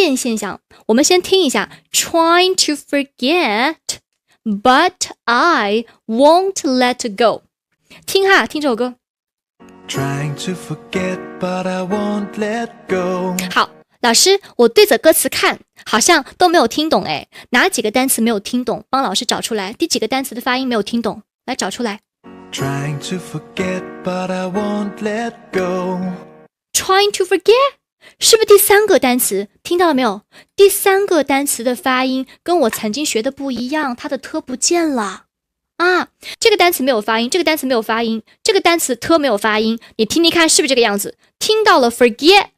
变现象。我们先听一下 Trying to forget But I won't let go 听哈，听这首歌 Trying to forget but I won't let go 好，老师我对着歌词看好像都没有听懂诶，哪几个单词没有听懂？帮老师找出来，第几个单词的发音没有听懂？来找出来 Trying to forget but I won't let go Trying to forget 是不是第三个单词？听到了没有？第三个单词的发音跟我曾经学的不一样，它的特不见了啊！这个单词没有发音，这个单词没有发音，这个单词特没有发音，你听听看是不是这个样子？听到了 forget，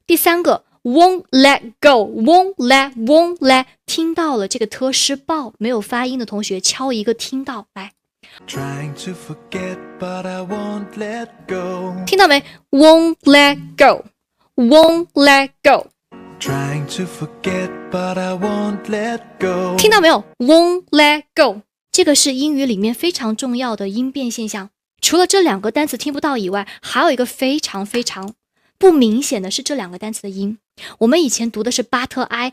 第三个 won't let go，won't let，听到了这个特失爆没有发音的同学敲一个听到来。Trying to forget but I won't let go 听到没 ？Won't let go。Won't let go Trying to forget but I won't let go 听到没有 Won't let go 这个是英语里面非常重要的音变现象，除了这两个单词听不到以外，还有一个非常非常不明显的是这两个单词的音。我们以前读的是巴特埃，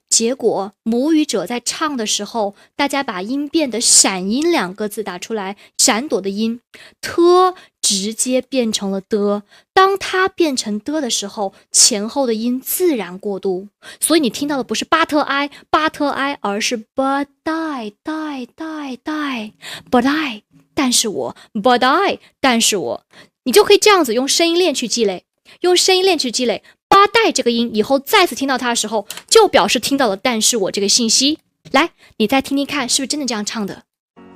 结果母语者在唱的时候，大家把音变的闪音两个字打出来，闪躲的音，特直接变成了的。当它变成的的时候，前后的音自然过渡，所以你听到的不是巴特埃，而是 but I， 但是我 but I， 但是我，你就可以这样子用声音链去积累，巴带这个音以后再次听到它的时候，就表示听到了但是我这个信息。来，你再听听看，是不是真的这样唱的？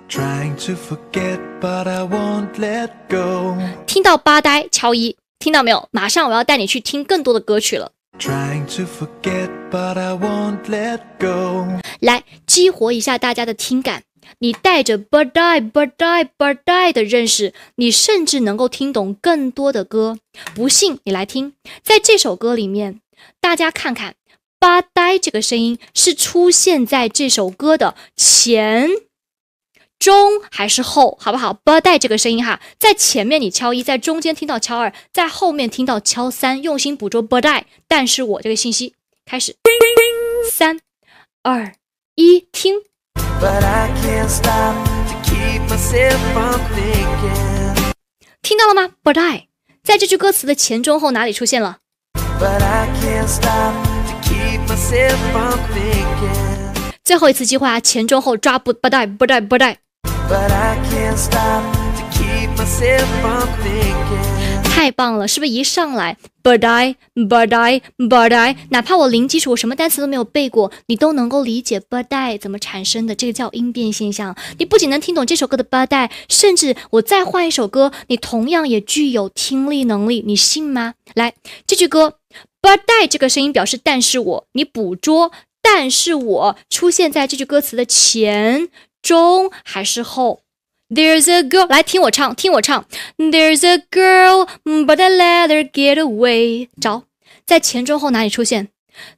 Trying to forget but I won't let go 听到巴呆敲一，听到没有？马上我要带你去听更多的歌曲了。Trying to forget but I won't let go 来，激活一下大家的听感。你带着 but I 的认识，你甚至能够听懂更多的歌。不信你来听，在这首歌里面，大家看看吧呆这个声音是出现在这首歌的前、中还是后，好不好？吧呆这个声音哈，在前面你敲一，在中间听到敲二，在后面听到敲三，用心捕捉 but I， 但是我这个信息开始，3、2、1，听。But I can't stop to keep myself from thinking 听到了吗 ？But I 在这句歌词的前中后哪里出现了 But I can't stop to keep myself from thinking 最后一次机会啊，前中后抓不 But I But I can't stop to keep myself from thinking 太棒了，是不是一上来 But I 哪怕我零基础，我什么单词都没有背过，你都能够理解 But I 怎么产生的，这个叫音变现象。你不仅能听懂这首歌的 But I， 甚至我再换一首歌，你同样也具有听力能力，你信吗？来，这句歌 But I 这个声音表示但是我，你捕捉但是我出现在这句歌词的前、中还是后？There's a girl 来听我唱 There's a girl but I let her get away 找在前中后哪里出现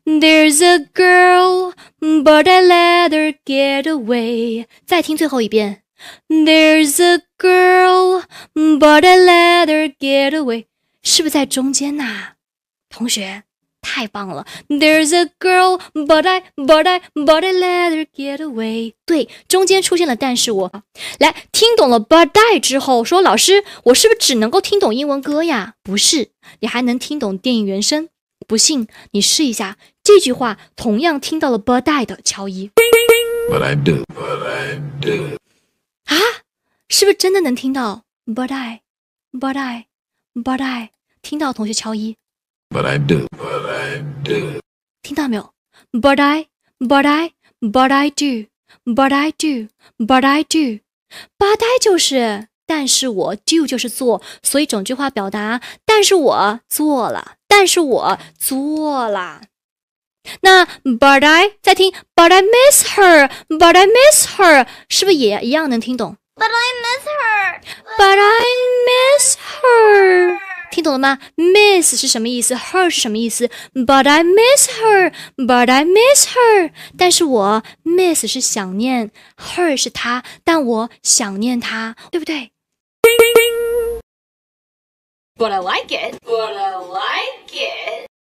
There's a girl but I let her get away 再听最后一遍 There's a girl but I let her get away 是不是在中间呐？同学太棒了 There's a girl but I let her get away 对，中间出现了但是我来听懂了 but I 之后说老师我是不是只能够听懂英文歌呀？不是，你还能听懂电影原声。不信你试一下，这句话同样听到了 but I 的敲一 But I do 啊，是不是真的能听到 but I 听到同学敲一But I do 听到没有 But I do But I 就是但是我 do 就是做，所以整句话表达但是我做了那 But I 再听 But I miss her 是不是也一样能听懂 But I miss her 听懂了吗 Miss 是什么意思 Her 是什么意思 But I miss her 但是我 miss 是想念 Her 是她，但我想念她，对不对 But I like it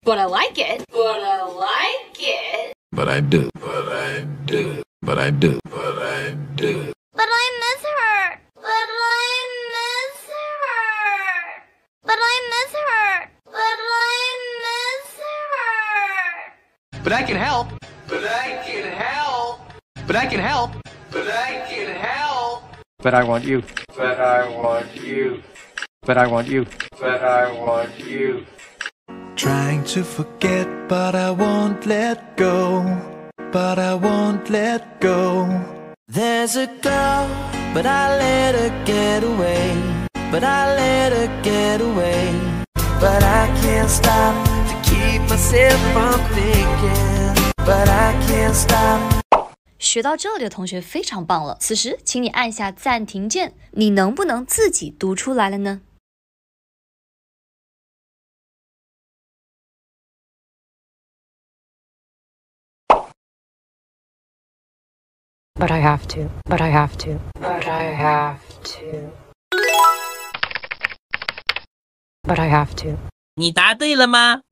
But I like it. But I like it. But I do. But I do. But I do. But I do. But I miss her. But I miss her. But I miss her. But I miss her. But I can help. But I can help. But I can help. But I can help. But I want you. But I want you. But I want you. But I want you. Trying to forget, but I won't let go. But I won't let go. There's a girl, but I let her get away. But I let her get away. But I can't stop to keep myself from thinking. But I can't stop. 学到这里的同学非常棒了，此时请你按下暂停键，你能不能自己读出来了呢？ But I have to. But I have to. But I have to. But I have to. 你答对了吗？